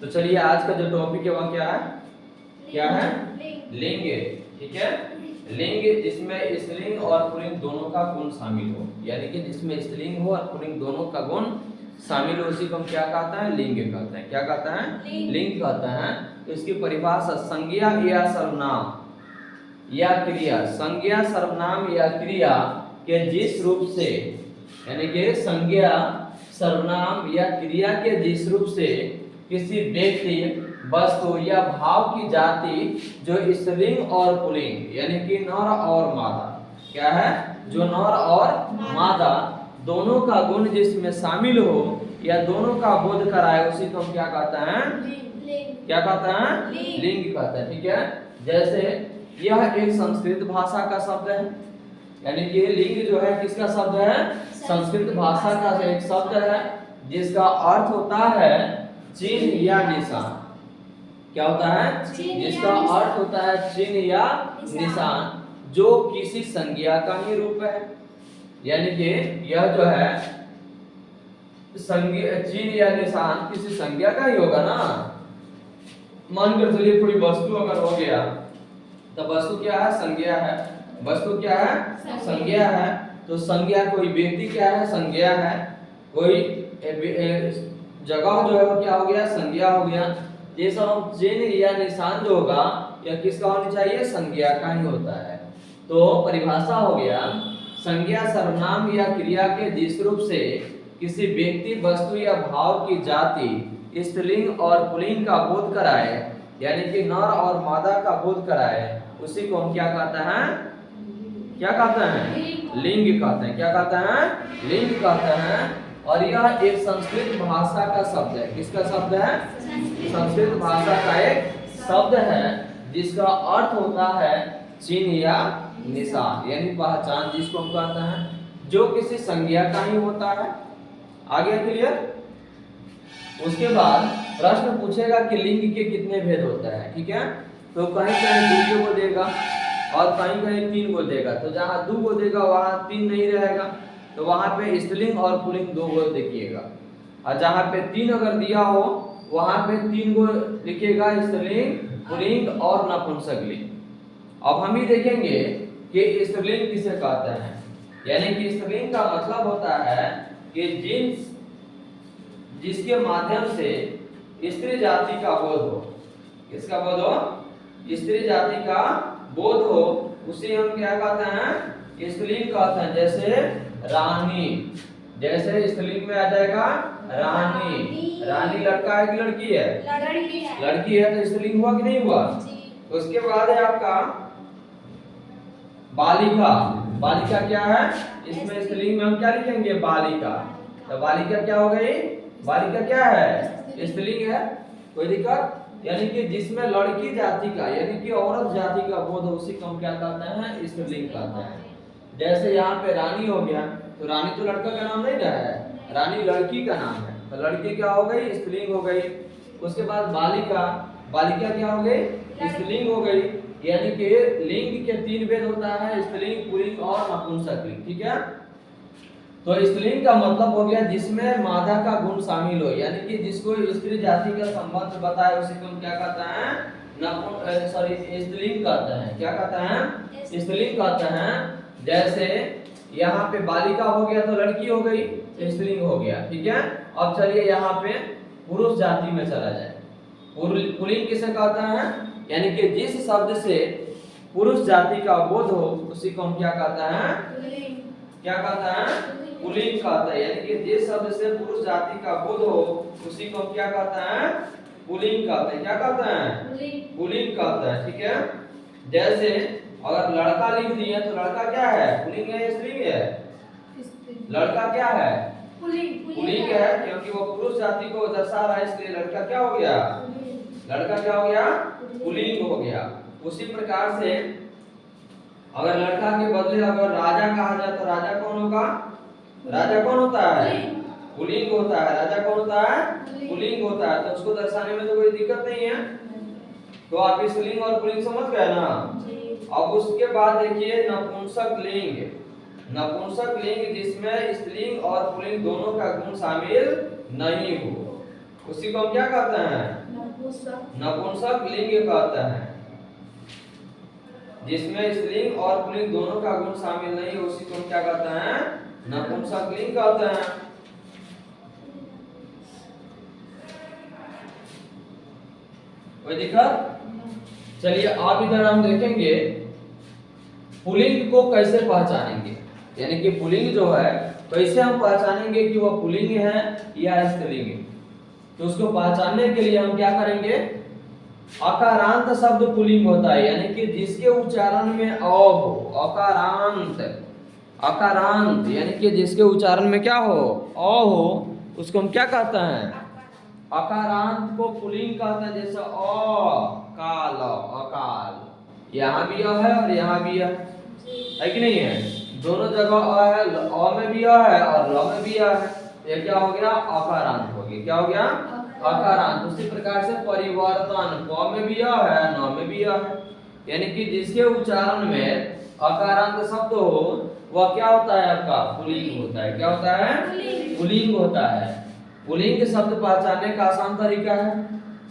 तो चलिए आज का जो टॉपिक है वह क्या है लिंग। ठीक है, लिंग जिसमें स्त्रीलिंग और पुल्लिंग दोनों का गुण शामिल हो, यानी कि जिसमें स्त्रीलिंग हो और पुल्लिंग दोनों का गुण शामिल हो, उसी को हम क्या कहते हैं लिंग कहते हैं। क्या कहते हैं लिंग कहते हैं। तो इसकी परिभाषा संज्ञा या सर्वनाम या क्रिया, संज्ञा सर्वनाम या क्रिया के जिस रूप से, यानी कि संज्ञा सर्वनाम या क्रिया के जिस रूप से किसी व्यक्ति वस्तु या भाव की जाति जो स्त्रीलिंग और पुल्लिंग यानी कि नर और मादा, क्या है जो नर और मादा दोनों का गुण जिसमें शामिल हो या दोनों का बोध कराए, उसी को हम क्या कहते हैं क्या कहते हैं लिंग कहते हैं। ठीक है, जैसे यह एक संस्कृत भाषा का शब्द है, यानी कि लिंग जो है किसका शब्द है संस्कृत भाषा का एक शब्द है जिसका अर्थ होता है चिन्ह या निशान। क्या होता है जिसका अर्थ होता है चिन्ह या निशान, जो किसी संज्ञा का ही रूप है। यानी कि यह जो है चिन्ह या निशान किसी संज्ञा का ही होगा ना। मानकर चलिए कोई वस्तु अगर हो गया तो वस्तु क्या है संज्ञा है, वस्तु क्या है संज्ञा है। तो संज्ञा कोई व्यक्ति क्या है संज्ञा है, कोई जगह जो है वो क्या हो गया संज्ञा हो गया। ये सब चिन्ह या निशान जो होगा यह किसका होना चाहिए संज्ञा का ही होता है। तो परिभाषा हो गया संज्ञा सर्वनाम या क्रिया के जिस रूप से किसी व्यक्ति वस्तु या भाव की जाति स्त्रीलिंग और पुल्लिंग का बोध कराए, यानी कि नर और मादा का बोध कराए, उसी को हम क्या कहते हैं लिंग कहते हैं। क्या कहते हैं लिंग कहते हैं। और यह एक संस्कृत भाषा का शब्द है। किसका शब्द है संस्कृत भाषा का एक शब्द है जिसका अर्थ होता है चिन्ह या निशान, यानी पहचान, जिसको हम कहते हैं जो किसी संज्ञा का ही होता है। आगे क्लियर। उसके बाद प्रश्न पूछेगा कि लिंग के कितने भेद होता है। ठीक है, तो कहीं कहीं 2 को देगा और कहीं कहीं 3 को देगा। तो जहाँ 2 को देगा वहाँ 3 नहीं रहेगा, तो वहाँ पे स्त्रीलिंग और पुल्लिंग 2 को देखिएगा। और जहाँ पे 3 अगर दिया हो वहाँ पे 3 को लिखिएगा स्त्रीलिंग पुल्लिंग और नपुंसकलिंग। अब हम ही देखेंगे कि स्त्रीलिंग किसे कहते हैं। यानी कि स्त्रीलिंग का मतलब होता है कि जिसके माध्यम से स्त्री जाति का बोध हो। किसका बोध हो स्त्री जाति का बोध हो, उसे हम क्या कहते हैं स्त्रीलिंग कहते हैं। जैसे रानी, जैसे स्त्रीलिंग में आ जाएगा रानी। रानी लड़का है कि लड़की है लड़की है तो स्त्रीलिंग हुआ कि नहीं हुआ। उसके बाद है आपका बालिका। बालिका क्या है इसमें स्त्रीलिंग में हम क्या लिखेंगे बालिका। तो बालिका क्या हो गई बालिका क्या है स्त्रीलिंग है, कोई दिक्कत। यानी कि जिसमें लड़की जाति का यानी कि औरत जाति का बोध हो, उसी को हम क्या कहते हैं स्त्रीलिंग कहते हैं। जैसे यहाँ पे रानी हो गया, तो रानी तो लड़का का नाम नहीं ना है, रानी लड़की का नाम है, तो लड़की क्या हो गई स्त्रीलिंग हो गई। उसके बाद बालिका, बालिका क्या हो गई स्त्रीलिंग हो गई। यानी कि लिंग के 3 भेद होता है स्त्रीलिंग पुल्लिंग और नपुंसकलिंग। ठीक है, तो स्त्रीलिंग का मतलब हो गया जिसमें मादा का गुण शामिल हो, यानी कि जिसको स्त्री जाति का संबंध बताए, उसी को हम क्या कहते हैं स्त्रीलिंग कहते हैं। क्या कहते हैं स्त्रीलिंग कहते हैं। जैसे यहाँ पे बालिका हो गया तो लड़की हो गई, स्त्रीलिंग हो गया। ठीक है, अब चलिए यहाँ पे पुरुष जाति में चला जाए। पुल्लिंग किसे कहते हैं, यानी कि जिस शब्द से पुरुष जाति का बोध हो, उसी को हम क्या कहते हैं क्या कहते हैं पुल्लिंग कहते हैं। यानी कि जिस शब्द से पुरुष जाति का बोध हो, उसी को हम क्या कहते हैं पुल्लिंग कहते हैं। क्या कहते हैं पुल्लिंग कहते हैं। ठीक है, जैसे अगर लड़का लिख दिए तो लड़का क्या है पुल्लिंग है स्त्रीलिंग है लड़का क्या है पुल्लिंग है, क्योंकि वो पुरुष जाति को दर्शा रहा है, इसलिए लड़का क्या हो गया लड़का क्या हो गया पुल्लिंग हो गया। उसी प्रकार से अगर लड़का के बदले अगर राजा कहा जाए तो राजा कौन होगा राजा कौन होता है पुल्लिंग होता है। राजा कौन होता है पुल्लिंग होता है। तो उसको दर्शाने में तो कोई दिक्कत नहीं है। तो आप स्त्रीलिंग और पुल्लिंग समझ गए ना। अब उसके बाद देखिए नपुंसकलिंग। नपुंसकलिंग जिसमें स्त्रीलिंग और पुल्लिंग दोनों का गुण शामिल नहीं हो, उसी को हम क्या कहते हैं नपुंसक लिंग कहते हैं। जिसमें स्त्रीलिंग और पुल्लिंग दोनों का गुण शामिल नहीं है उसी को हम क्या कहते हैं? नपुंसक लिंग कहते हैं। कोई दिक्कत? चलिए अब इधर हम देखेंगे पुल्लिंग को कैसे पहचानेंगे, यानी कि पुल्लिंग जो है कैसे हम पहचानेंगे कि वह पुल्लिंग है या स्त्रीलिंग है। तो उसको पहचानने के लिए हम क्या करेंगे, अकारांत शब्द पुल्लिंग होता है, यानी कि जिसके उच्चारण में अ हो, अकारांत, अकारांत यानी कि जिसके उच्चारण में क्या हो, अ हो, उसको हम क्या कहते हैं? अकारांत को पुल्लिंग कहते हैं। जैसे काल, अकाल, यहाँ भी अ है और यहाँ भी है कि नहीं है? दोनों जगह अ है, अ में भी अ है और ल में भी अ है। ये क्या हो गया? अकारांत हो गया। क्या हो गया? अकारांत। उसी प्रकार से परिवर्तन, प में भी अ है, न में भी अ है, यानी कि जिसके उच्चारण में अकारांत शब्द हो वह क्या होता है? आपका पुल्लिंग होता है। क्या होता है? पुल्लिंग होता है। पुल्लिंग शब्द पहचानने का आसान तरीका है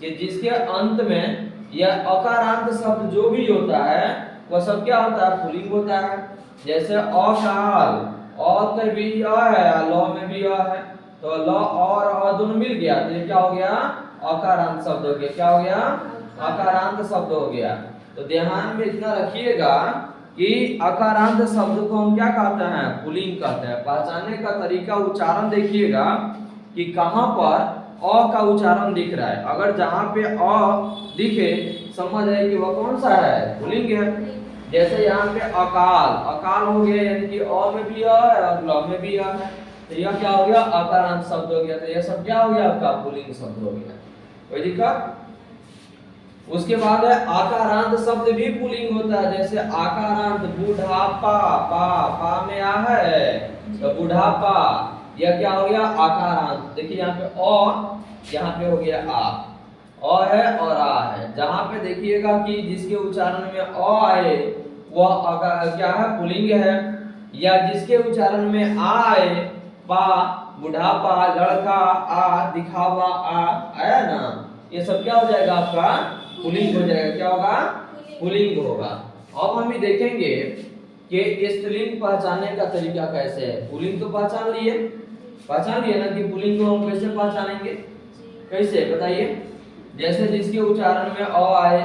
कि जिसके अंत में यह अकारांत शब्द जो भी होता है वह सब क्या होता है? पुल्लिंग होता है। जैसे अकाल, अ में भी अ है, ल में भी अ है, तो ल और अ दोनों मिल गया तो ये क्या हो गया? अकारांत शब्द हो गया। क्या हो गया? अकारांत शब्द हो गया। तो ध्यान में इतना रखिएगा कि अकारांत शब्द को हम क्या कहते हैं? पुल्लिंग कहते हैं। पहचानने का तरीका, उच्चारण देखिएगा कि कहां पर अ का उच्चारण दिख रहा है। अगर जहां पे अ दिखे समझ आए कि वह कौन सा है? पुल्लिंग है। जैसे यहाँ पे अकाल, अकाल हो गया, यानी कि अ में भी अ है और ल में भी अ है, तो यह क्या हो गया? अकारांत शब्द हो गया। तो यह सब क्या हो गया? आपका पुल्लिंग शब्द हो गया। कोई दिक्कत? उसके बाद है आकारांत शब्द भी पुल्लिंग होता है। जैसे आकारांत, बुढ़ापा, पा में आ है तो बुढ़ापा, यह क्या हो गया? आकारांत। देखिए यहाँ पे अ, यहाँ पे हो गया आ, अ है और आ है। जहां पे देखिएगा कि जिसके उच्चारण में अ आए वह क्या है? पुल्लिंग है। या जिसके उच्चारण में आ आए, पा, बुढ़ापा, लड़का, आ, दिखावा, आ आया ना, ये सब क्या हो जाएगा? आपका पुल्लिंग हो जाएगा। क्या होगा? पुल्लिंग होगा। अब हम भी देखेंगे कि स्त्रीलिंग पहचानने का तरीका कैसे है। पुल्लिंग तो पहचान लिए ना कि पुल्लिंग को हम कैसे पहचानेंगे? कैसे बताइए? जैसे जिसके उच्चारण में अ आए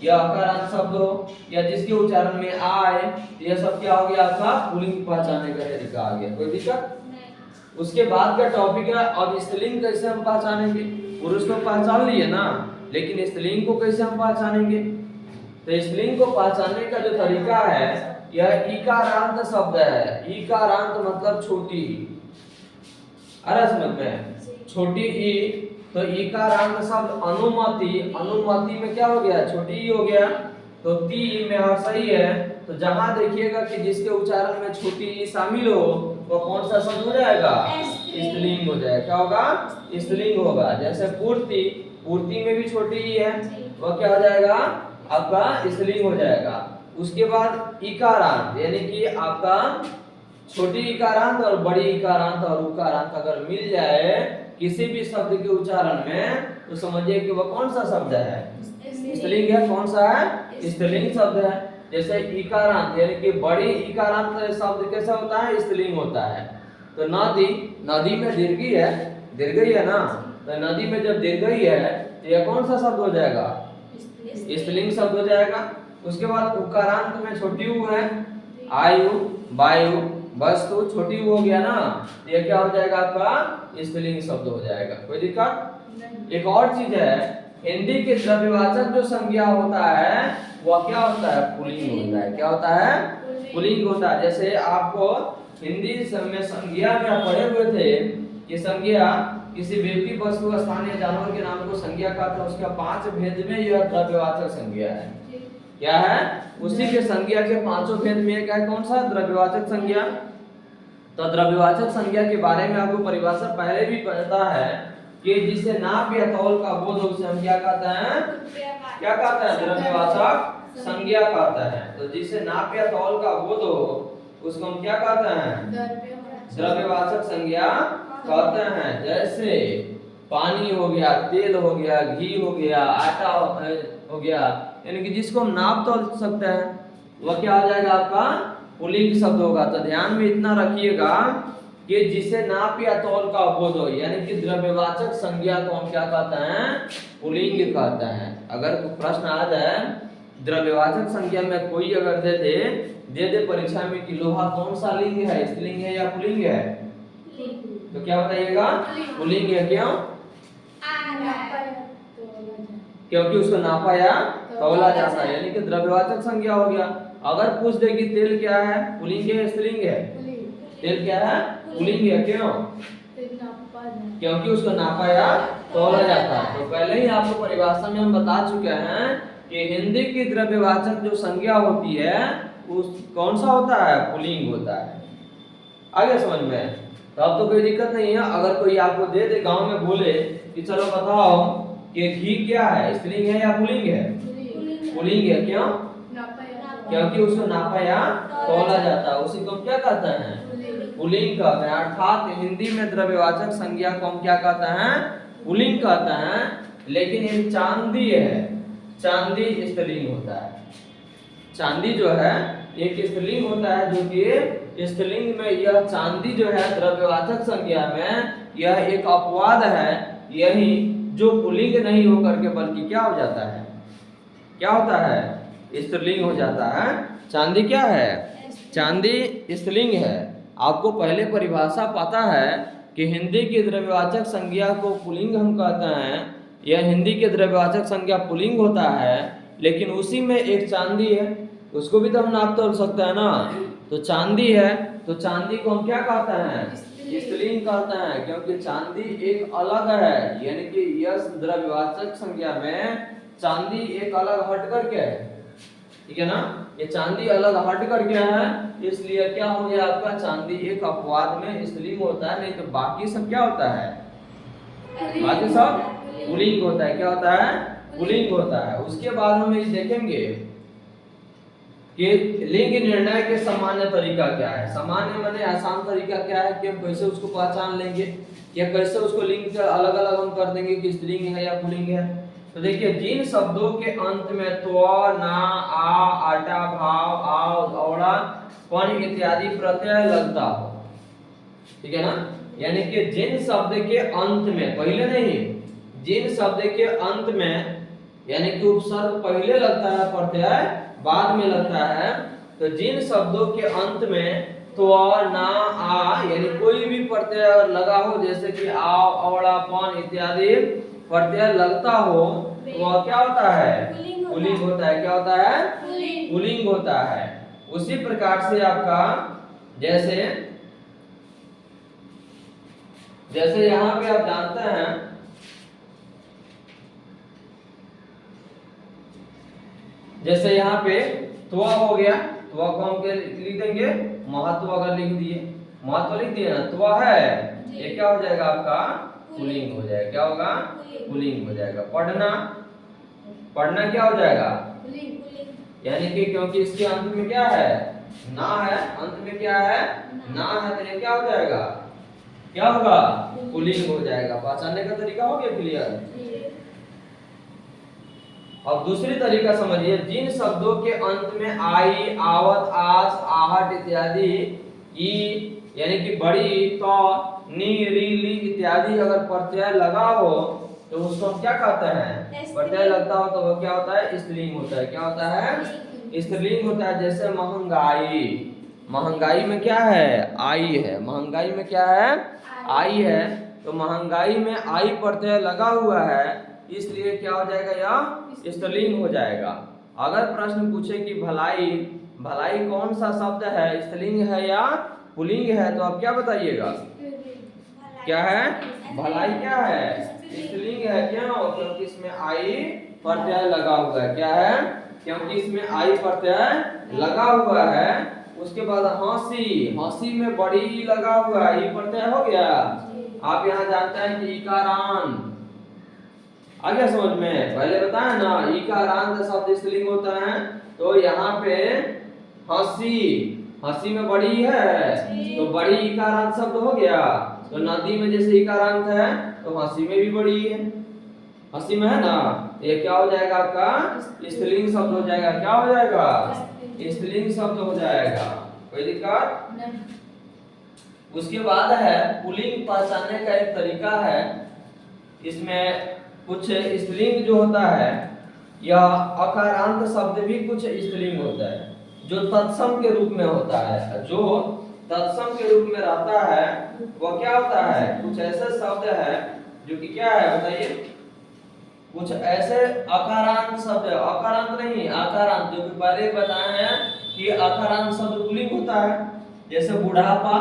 या अकारांत शब्द हो, या जिसके उच्चारण में आ आए, यह सब क्या हो गया? आपका पुल्लिंग पहचानने का तरीका आ गया। कोई दिक्कत? उसके बाद का टॉपिक है अब स्त्रीलिंग कैसे हम पहचानेंगे। पुरुष तो पहचान लिए ना, लेकिन स्त्रीलिंग को कैसे हम पहचानेंगे? तो स्त्रीलिंग को पहचानने का जो तरीका है यह इकारांत शब्द है। इकारांत मतलब छोटी ई, अरे समझ में, छोटी ई। तो इकारांत शब्द अनुमति, अनुमति में क्या हो गया? छोटी ई हो गया। तो ती में हाँ सही है। तो जहां देखिएगा कि जिसके उच्चारण में छोटी ई शामिल हो वो कौन सा शब्द हो जाएगा? स्त्रीलिंग हो जाएगा। क्या होगा? स्त्रीलिंग होगा। जैसे पूर्ति, पूर्ति में भी छोटी ई है, वह क्या हो जाएगा? आपका स्त्रीलिंग हो जाएगा। उसके बाद इकारांत, यानी कि आपका छोटी इकारांत और बड़ी इकारांत और उकारांत अगर मिल जाए किसी भी शब्द के उच्चारण में तो समझिए कि वह कौन सा शब्द है? स्त्रीलिंग है। कौन सा है? स्त्रीलिंग शब्द है। जैसे इकारांत यानी कि बड़ी इकारांत शब्द कैसा होता है? स्त्रीलिंग होता है। तो नदी, नदी में दीर्घई है, दीर्घई है ना, तो नदी में जब दीर्घई है तो यह कौन सा शब्द हो जाएगा? स्त्रीलिंग शब्द हो जाएगा। उसके बाद उकारांत में छोटी ऊ है, आयु, वायु, वस्तु, छोटी ऊ हो गया ना, तो यह क्या हो जाएगा? आपका स्त्रीलिंग शब्द हो जाएगा। कोई दिक्कत? एक और चीज है, हिंदी के द्रव्यवाचक जो संज्ञा होता है वह क्या होता है? पुल्लिंग होता है। क्या होता है? पुल्लिंग होता है। जैसे आपको हिंदी में संज्ञा में आप पढ़े हुए थे कि संज्ञा किसी व्यक्ति, वस्तु, स्थान या जानवर के नाम को संज्ञा कहते हैं। उसका 5 भेद में यह द्रव्यवाचक संज्ञा है। क्या है? उसी के संज्ञा के 5 भेद में एक है कौन सा? द्रव्यवाचक संज्ञा। तो द्रव्यवाचक संज्ञा के बारे में आपको परिभाषा पहले भी पता है कि जिसे नाप या तौल का बोध हो उसे हम क्या कहते हैं? क्या कहते हैं? द्रव्यवाचक संज्ञा कहते हैं। तो जिसे नाप या तौल का बोध हो उसको हम क्या कहते हैं? द्रव्यवाचक संज्ञा कहते हैं। जैसे पानी हो गया, तेल हो गया, घी हो गया, आटा हो गया, यानी कि जिसको हम नाप तोल सकते हैं, वह क्या हो जाएगा आपका पुल्लिंग शब्द होगा। तो ध्यान में इतना रखिएगा कि जिसे नाप या तौल का बोध हो, यानी कि द्रव्यवाचक संज्ञा को हम क्या कहते हैं, पुल्लिंग कहते हैं। अगर प्रश्न आ जाए द्रव्यवाचक संज्ञा में कोई अगर दे परीक्षा में कि लोहा कौन सा लिंग है, स्त्रीलिंग है या पुल्लिंग है, तो क्या बताइएगा, पुल्लिंग है। क्यों? क्योंकि उसको नापा या तौला जाता है, यानी कि द्रव्यवाचक संज्ञा हो गया। अगर पूछ दे कि तेल क्या है, पुल्लिंग है स्त्रीलिंग है, तेल क्या है, पुल्लिंग है। क्यों? क्योंकि उसको नापा या तौला जाता है। तो पहले ही आपको परिभाषा में हम बता चुके हैं कि हिंदी की द्रव्यवाचक जो संज्ञा होती है उस कौन सा होता है, पुल्लिंग होता है। आगे समझ में? तो अब तो कोई दिक्कत नहीं है। अगर कोई आपको दे गांव में बोले कि चलो बताओ कि घी क्या है, स्त्रीलिंग है या पुल्लिंग है, पुल्लिंग है। क्यों? क्योंकि उसको नापा या तौला जाता है, उसी को क्या कहते हैं, पुल्लिंग कहते हैं। अर्थात हिंदी में द्रव्यवाचक संज्ञा को हम क्या कहते हैं, पुल्लिंग कहते हैं। लेकिन ये चांदी है, चांदी स्त्रीलिंग होता है। चांदी जो है एक स्त्रीलिंग होता है, जो कि स्त्रीलिंग में यह चांदी जो है द्रव्यवाचक संज्ञा में यह एक अपवाद है, यही जो पुल्लिंग नहीं होकर के बल्कि क्या हो जाता है, क्या होता है, स्त्रीलिंग हो जाता है। चांदी क्या है, चांदी स्त्रीलिंग है। आपको पहले परिभाषा पता है कि हिंदी की द्रव्यवाचक संज्ञा को पुल्लिंग हम कहते हैं, यह हिंदी के द्रव्यवाचक संज्ञा पुल्लिंग होता है। लेकिन उसी में एक चांदी है, उसको भी तो हम नाप तोल सकते हैं ना। तो चांदी है, तो चांदी को हम क्या कहते हैं, स्त्रीलिंग कहते हैं, क्योंकि चांदी एक अलग है, यानी कि यह द्रव्यवाचक संज्ञा में चांदी एक अलग हट करके है, ठीक है ना। ये चांदी अलग हट करके है, इसलिए क्या हो गया आपका, चांदी एक अपवाद में स्त्रीलिंग होता है। नहीं तो बाकी सब क्या होता है, बाकी सब पुल्लिंग होता है। क्या होता है, पुल्लिंग होता है। उसके बाद हम ये देखेंगे कि लिंग निर्णय के सामान्य तरीका क्या है। सामान्य माने आसान तरीका क्या है कि हम कैसे उसको पहचान लेंगे, या कैसे उसको लिंग के अलग अलग हम कर देंगे कि स्त्रीलिंग है या पुल्लिंग है। तो देखिए, जिन शब्दों के अंत में त्व, ना, आ, आटा, भाव, आव, औड़ा, पन इत्यादि प्रत्यय लगता हो, ठीक है ना। यानी कि जिन शब्द के अंत में, पहले नहीं, जिन शब्द के अंत में, यानी कि उपसर्ग पहले लगता है, प्रत्यय बाद में लगता है। तो जिन शब्दों के अंत में त्व, ना, आ यानी कोई भी प्रत्यय लगा हो, जैसे कि आव, औड़ा, पन इत्यादि प्रत्यय लगता हो, तो वह क्या होता है, पुल्लिंग होता है। क्या होता है, पुल्लिंग होता है। उसी प्रकार से आपका जैसे यहाँ पे आप जानते हैं, जैसे यहाँ पे त्व हो गया, त्व को हम लिख देंगे महत्व, अगर लिख दिए, महत्व लिख दिए ना, त्व है, ये क्या हो जाएगा आपका, पुल्लिंग हो जाएगा। क्या होगा, पुल्लिंग हो जाएगा। पढ़ना, पढ़ना क्या हो जाएगा, यानी कि क्योंकि इसके अंत में क्या है, ना है, अंत में क्या है, ना है, तो ये क्या हो जाएगा, क्या होगा, पुल्लिंग हो जाएगा। पहचानने का तरीका हो गया क्लियर। अब दूसरी तरीका समझिए, जिन शब्दों के अंत में आई, आवत, आस, आहट इत्यादि, ई यानी कि बड़ी, तो, नी, री, ली इत्यादि अगर प्रत्यय लगा हो, तो उसको हम क्या कहते हैं, प्रत्यय लगता हो तो वो क्या होता है, स्त्रीलिंग होता है। क्या होता है, स्त्रीलिंग होता है। जैसे महंगाई, महंगाई में क्या है, आई है, महंगाई में क्या है, आई है। तो महंगाई में आई प्रत्यय लगा हुआ है, इसलिए क्या हो जाएगा, यह स्त्रीलिंग हो जाएगा। अगर प्रश्न पूछे कि भलाई, भलाई कौन सा शब्द है, स्त्रीलिंग है या पुल्लिंग है, तो आप क्या बताइएगा, क्या है, भलाई क्या है, स्त्रीलिंग है। क्यों, क्योंकि इसमें आई प्रत्यय लगा हुआ है। क्या है, क्योंकि इसमें आई प्रत्यय लगा हुआ है। उसके बाद हंसी, हंसी में बड़ी लगा हुआ है, ये प्रत्यय हो गया। आप यहाँ जानते हैं कि इकारान, आ गया समझ में, पहले बताया ना, इकारांत शब्द स्त्रीलिंग होता है। तो यहाँ पे हंसी, हंसी में बड़ी है तो बड़ी इकारांत शब्द हो गया। तो नदी में जैसे इकारांत है तो हंसी में भी बड़ी है, हंसी में है ना, ये क्या हो जाएगा आपका स्त्रीलिंग शब्द हो जाएगा। क्या हो जाएगा स्त्रीलिंग शब्द हो जाएगा, कोई दिक्कत। उसके बाद है पुल्लिंग पहचानने का एक तरीका है, इसमें कुछ स्त्रीलिंग जो होता है या अकारांत शब्द भी कुछ स्त्रीलिंग होता है जो तत्सम के रूप में होता है। जो तत्सम के रूप में रहता है वह क्या होता है, कुछ ऐसे शब्द है जो कि क्या है बताइए, कुछ ऐसे अकारांत शब्द, अकारांत नहीं आकारांत, जो कि पहले बताए हैं कि अकारांत शब्द पुल्लिंग होता है। जैसे बुढ़ापा,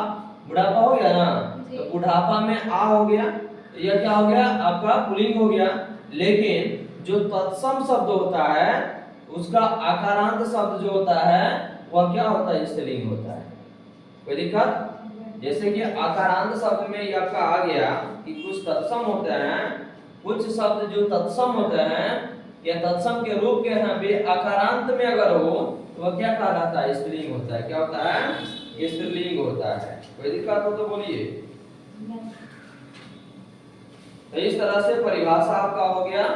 बुढ़ापा हो गया ना, तो बुढ़ापा में आ हो गया, तो यह क्या हो गया आपका पुल्लिंग हो गया। लेकिन जो तत्सम शब्द होता है उसका आकारांत शब्द जो होता है वह क्या होता है स्त्रीलिंग होता है, कोई दिक्कत। जैसे कि आकारांत शब्द में यह आपका आ गया कि कुछ तत्सम होते हैं, कुछ शब्द जो तत्सम होते हैं या तत्सम के रूप के हैं वे आकारांत में अगर हो तो वह क्या कहलाता है स्त्रीलिंग होता है। क्या होता है स्त्रीलिंग होता है, कोई दिक्कत हो तो बोलिए। तो इस तरह से परिभाषा आपका हो गया।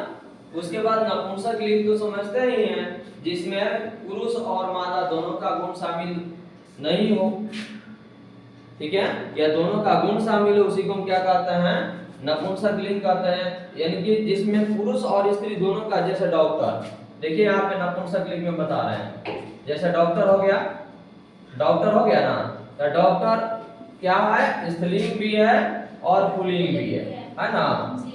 उसके बाद नपुंसक लिंग तो समझते ही हैं, जिसमें पुरुष और मादा दोनों का गुण शामिल नहीं हो, ठीक है, या दोनों का गुण शामिल हो, उसी को हम क्या कहते हैं नपुंसक लिंग कहते हैं। यानी कि जिसमें पुरुष और स्त्री दोनों का, जैसे डॉक्टर, देखिए यहाँ पे नपुंसक लिंग में बता रहे हैं, जैसे डॉक्टर हो गया, डॉक्टर हो गया ना, तो डॉक्टर क्या है स्त्रीलिंग भी है और पुल्लिंग भी है ना।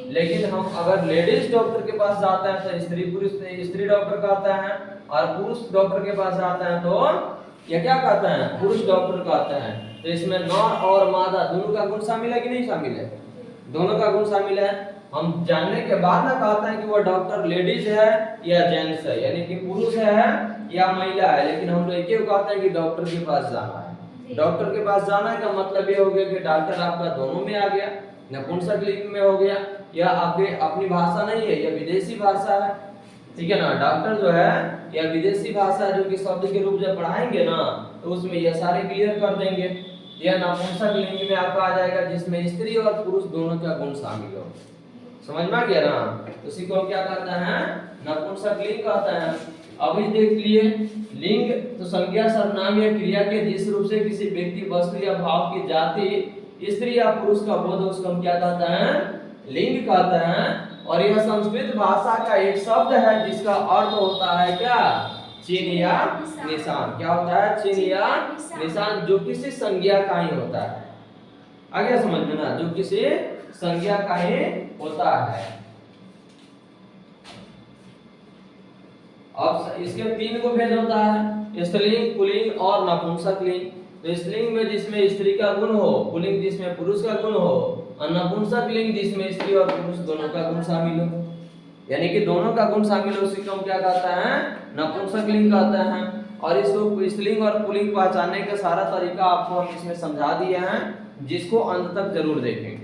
लेकिन हम अगर लेडीज डॉक्टर के पास जाते हैं तो स्त्री पुरुष स्त्री डॉक्टर कहते हैं, और पुरुष डॉक्टर के पास जाते हैं तो ये क्या कहते हैं पुरुष डॉक्टर कहते हैं। तो इसमें नर और मादा दोनों का गुण शामिल है कि नहीं शामिल है, दोनों का गुण शामिल है। हम जानने के बाद ना कहते हैं कि वो डॉक्टर लेडीज है या जेंट्स है, यानी कि पुरुष है या महिला है, लेकिन हम तो एक ही कहते हैं कि डॉक्टर के पास जाना है। डॉक्टर के पास जाना का मतलब ये हो गया कि डॉक्टर आपका दोनों में आ गया, नपुंसक लिंग में हो गया, या आपके अपनी भाषा नहीं है, यह विदेशी भाषा है, ठीक है ना। डॉक्टर जो है यह विदेशी भाषा है, जो कि शब्द के रूप में पढ़ाएंगे ना तो उसमें यह सारे क्लियर कर देंगे। यह नपुंसक लिंग में आपका आ जाएगा जिसमें स्त्री और पुरुष दोनों का गुण शामिल हो, समझ में आ गया ना। उसी को हम क्या कहते हैं नपुंसक लिंग कहते हैं। अभी देख लिए लिंग तो संज्ञा सर्वनाम या क्रिया के जिस रूप से किसी व्यक्ति वस्तु या भाव की जाति स्त्री या पुरुष का बोध उसको हम क्या कहते हैं लिंग कहते हैं। और यह संस्कृत भाषा का एक शब्द है जिसका अर्थ होता है क्या चिन्ह या निशान। क्या होता है चिन्ह या निशान, जो किसी संज्ञा का ही होता है। आगे समझ में ना, जो किसी संज्ञा का ही होता है। अब इसके तीन को भेद होता है, स्त्रीलिंग पुल्लिंग और नपुंसक लिंग। तो स्त्रीलिंग में जिसमें स्त्री का गुण हो, पुल्लिंग जिसमें पुरुष का गुण हो, और नपुंसक लिंग जिसमें स्त्री और पुरुष दोनों का गुण शामिल हो, यानी कि दोनों का गुण शामिल हो, उसी को हम क्या कहते हैं नपुंसक लिंग कहते हैं। और इसको स्त्रीलिंग और पुल्लिंग पहचानने का सारा तरीका आपको हम इसमें समझा दिए हैं, जिसको अंत तक जरूर देखेंगे।